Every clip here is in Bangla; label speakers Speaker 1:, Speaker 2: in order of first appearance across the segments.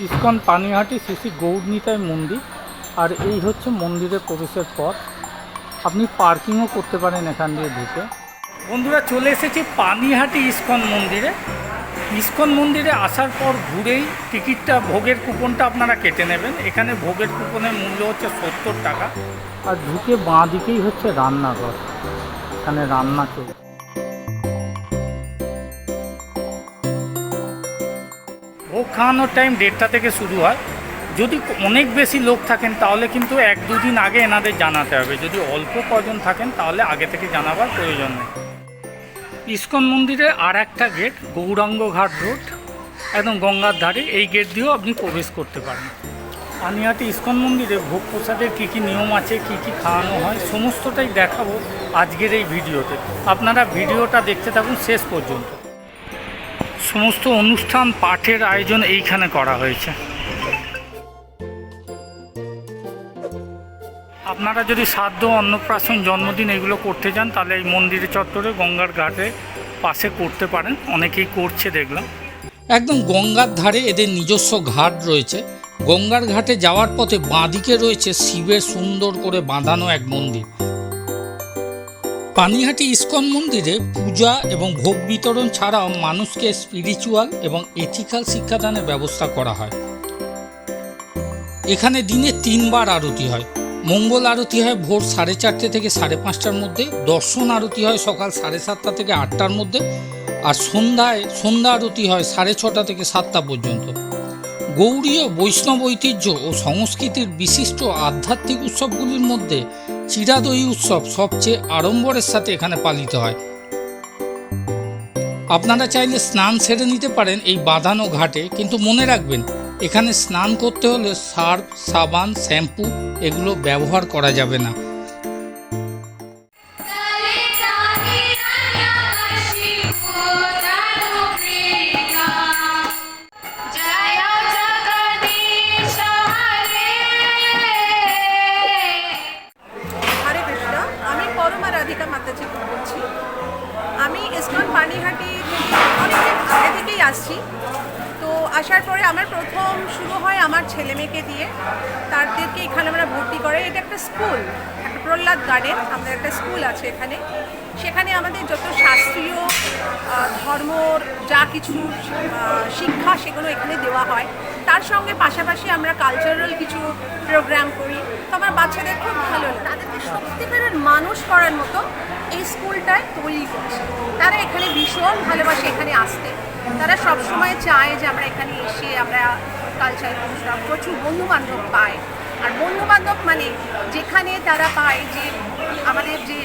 Speaker 1: ইসকন পানিহাটি শ্রী শ্রী গৌরনিতাই মন্দির। আর এই হচ্ছে মন্দিরের প্রবেশের পথ। আপনি পার্কিংও করতে পারেন এখান দিয়ে ঢুকে। বন্ধুরা, চলে এসেছি পানিহাটি ইসকন মন্দিরে। ইসকন মন্দিরে আসার পর ঘুরেই টিকিটটা, ভোগের কুপনটা আপনারা কেটে নেবেন। এখানে ভোগের কুপনের মূল্য হচ্ছে 70 টাকা। আর ঢুকে বাঁ দিকেই হচ্ছে রান্নাঘর, এখানে রান্না চলছে। ভোগ খাওয়ানোর টাইম 1:30 থেকে শুরু হয়। যদি অনেক বেশি লোক থাকেন তাহলে কিন্তু 1-2 দিন আগে এনাদের জানাতে হবে। যদি অল্প কজন থাকেন তাহলে আগে থেকে জানাবার প্রয়োজন নেই। ইসকন মন্দিরে আর একটা গেট, গৌরাঙ্গ ঘাট রোড, একদম গঙ্গার ধারে। এই গেট দিয়েও আপনি প্রবেশ করতে পারেন। পানিহাটি ইসকন মন্দিরে ভোগ প্রসাদের কী কী নিয়ম আছে, কী কী খাওয়ানো হয়, সমস্তটাই দেখাবো আজকের এই ভিডিওতে। আপনারা ভিডিওটা দেখতে থাকুন শেষ পর্যন্ত। সমস্ত অনুষ্ঠান পাঠের আয়োজন এইখানে করা হয়েছে। আপনারা যদি শ্রাদ্ধ, অন্নপ্রাশন, জন্মদিন এগুলো করতে চান তাহলে এই মন্দিরের চত্বরে গঙ্গার ঘাটে পাশে করতে পারেন। অনেকেই করছে দেখলাম। একদম গঙ্গার ধারে এদের নিজস্ব ঘাট রয়েছে। গঙ্গার ঘাটে যাওয়ার পথে বাঁদিকে রয়েছে শিবের সুন্দর করে বাঁধানো এক মন্দির। পানিহাটি ইসকন মন্দিরে পূজা এবং ভোগ বিতরণ ছাড়াও মানুষকে স্পিরিচুয়াল এবং এথিক্যাল শিক্ষাদানের ব্যবস্থা করা হয়। এখানে দিনে 3 বার আরতি হয়। মঙ্গল আরতি হয় ভোর 4:30 থেকে 5:30টার মধ্যে, দর্শন আরতি হয় সকাল 7:30 থেকে 8টার মধ্যে, আর সন্ধ্যা আরতি হয় 6:30 থেকে 7টা পর্যন্ত। গৌড়ীয় বৈষ্ণব ঐতিহ্য ও সংস্কৃতির বিশিষ্ট আধ্যাত্মিক উৎসবগুলির মধ্যে চিরা দহি উৎসব সবচেয়ে আড়ম্বরের সাথে এখানে পালিত হয়। আপনারা চাইলে স্নান সেরে নিতে পারেন এই বাঁধানো ঘাটে, কিন্তু মনে রাখবেন এখানে স্নান করতে হলে সার্ফ, সাবান, শ্যাম্পু এগুলো ব্যবহার করা যাবে না।
Speaker 2: আমি ইসকন পানিহাটি অনেকদিন আগে থেকেই আসছি। তো আসার পরে আমার প্রথম শুরু হয় আমার ছেলে মেয়েকে দিয়ে। তাদেরকে এখানে আমরা ভর্তি করে। এটা একটা স্কুল, একটা প্রহ্লাদ গার্ডেন, আমাদের একটা স্কুল আছে এখানে। সেখানে আমাদের যত শাস্ত্রীয় ধর্মর যা কিছু শিক্ষা সেগুলো এখানে দেওয়া হয়। তার সঙ্গে পাশাপাশি আমরা কালচারাল কিছু প্রোগ্রাম করি। তো আমার বাচ্চাদের খুব ভালো লাগে। তাদেরকে সত্যিকারের মানুষ করার মতো এই স্কুলটায় তৈরি করছে। তারা এখানে ভীষণ ভালোবাসে এখানে আসতে। তারা সবসময় চায় যে আমরা এখানে এসে আমরা কালচারাল প্রোগ্রাম, প্রচুর বন্ধুবান্ধব পায়। আর বন্ধুবান্ধব মানে যেখানে তারা পায় যে আমাদের যে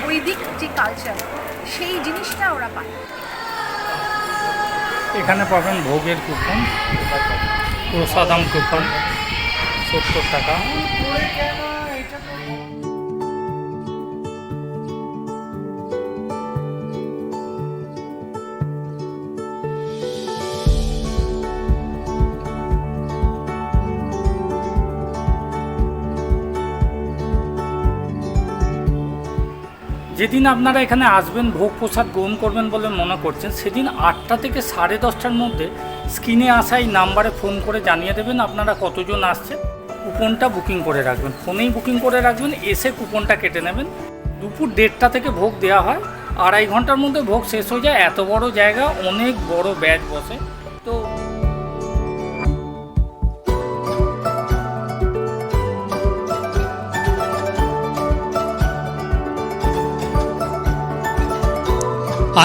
Speaker 2: বৈদিক যে কালচার, সেই জিনিসটা ওরা পায়।
Speaker 1: এখানে পাবেন ভোগের কুপন, প্রসাদাম কুপন 70 টাকা। যেদিন আপনারা এখানে আসবেন, ভোগ প্রসাদ গ্রহণ করবেন বলে মনে করছেন, সেদিন 8টা থেকে 10:30টার মধ্যে স্ক্রিনে আসা এই নাম্বারে ফোন করে জানিয়ে দেবেন আপনারা কতজন আসছেন। কুপনটা বুকিং করে রাখবেন, ফোনেই বুকিং করে রাখবেন, এসে কুপনটা কেটে নেবেন। দুপুর 1:30 থেকে ভোগ দেওয়া হয়, 2.5 ঘন্টার মধ্যে ভোগ শেষ হয়ে যায়। এত বড় জায়গা, অনেক বড় ব্যাচ বসে। তো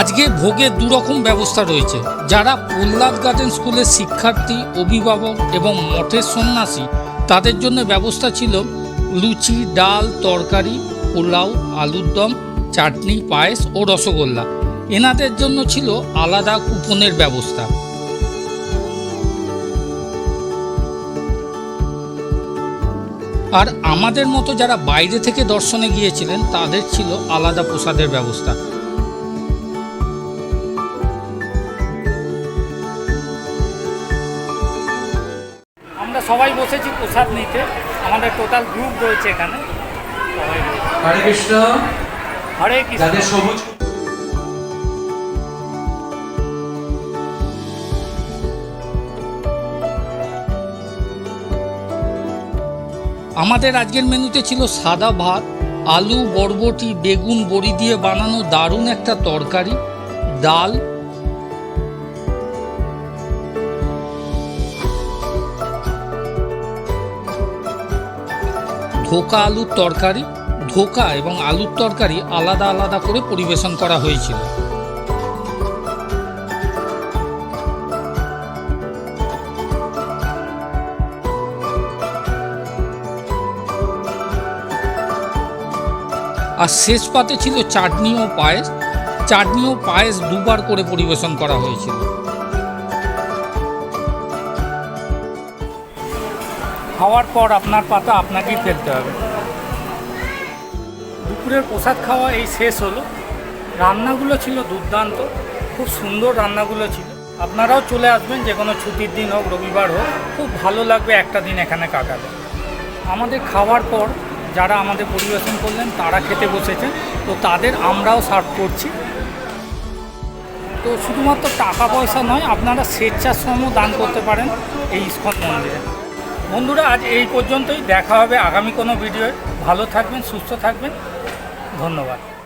Speaker 1: আজকে ভোগের 2 রকম ব্যবস্থা রয়েছে। যারা প্রহ্লাদ গার্ডেন স্কুলের শিক্ষার্থী, অভিভাবক এবং মঠের সন্ন্যাসী, তাদের জন্য ব্যবস্থা ছিল লুচি, ডাল, তরকারি, পোলাও, আলুর দম, চাটনি, পায়েস ও রসগোল্লা। এনাদের জন্য ছিল আলাদা কুপনের ব্যবস্থা। আর আমাদের মতো যারা বাইরে থেকে দর্শনে গিয়েছিলেন তাদের ছিল আলাদা প্রসাদের ব্যবস্থা। সবাই বসেছি প্রসাদ নিতে। আমাদের টোটাল গ্রুপ রয়েছে এখানে।
Speaker 3: হরে কৃষ্ণ।
Speaker 1: হরে কৃষ্ণ।
Speaker 3: সবুজ
Speaker 1: আমাদের আজকের মেনুতে ছিল সাদা ভাত, আলু, বরবটি, বেগুন, বড়ি দিয়ে বানানো দারুণ একটা তরকারি, ডাল, ধোকা আলুর তরকারি। ধোকা এবং আলুর তরকারি আলাদা আলাদা করে পরিবেশন করা হয়েছিল। আর শেষ পাতে ছিল চাটনি ও পায়েস। চাটনি ও পায়েস দুবার করে পরিবেশন করা হয়েছিল। খাওয়ার পর আপনার পাতা আপনাকেই ফেলতে হবে। দুপুরের প্রসাদ খাওয়া এই শেষ হলো। রান্নাগুলো ছিল দুর্দান্ত, খুব সুন্দর রান্নাগুলো ছিল। আপনারাও চলে আসবেন, যে কোনো ছুটির দিন হোক, রবিবার হোক, খুব ভালো লাগবে একটা দিন এখানে কাটাতে। আমাদের খাওয়ার পর যারা আমাদের পরিবেশন করলেন তারা খেতে বসেছেন, তো তাদের আমরাও সার্ভ করছি। তো শুধুমাত্র টাকা পয়সা নয়, আপনারা স্বেচ্ছাশ্রমও দান করতে পারেন এই ইসকন মন্দিরে। বন্ধুরা, আজ এই পর্যন্তই। দেখা হবে আগামী কোনো ভিডিওয়। ভালো থাকবেন, সুস্থ থাকবেন। ধন্যবাদ।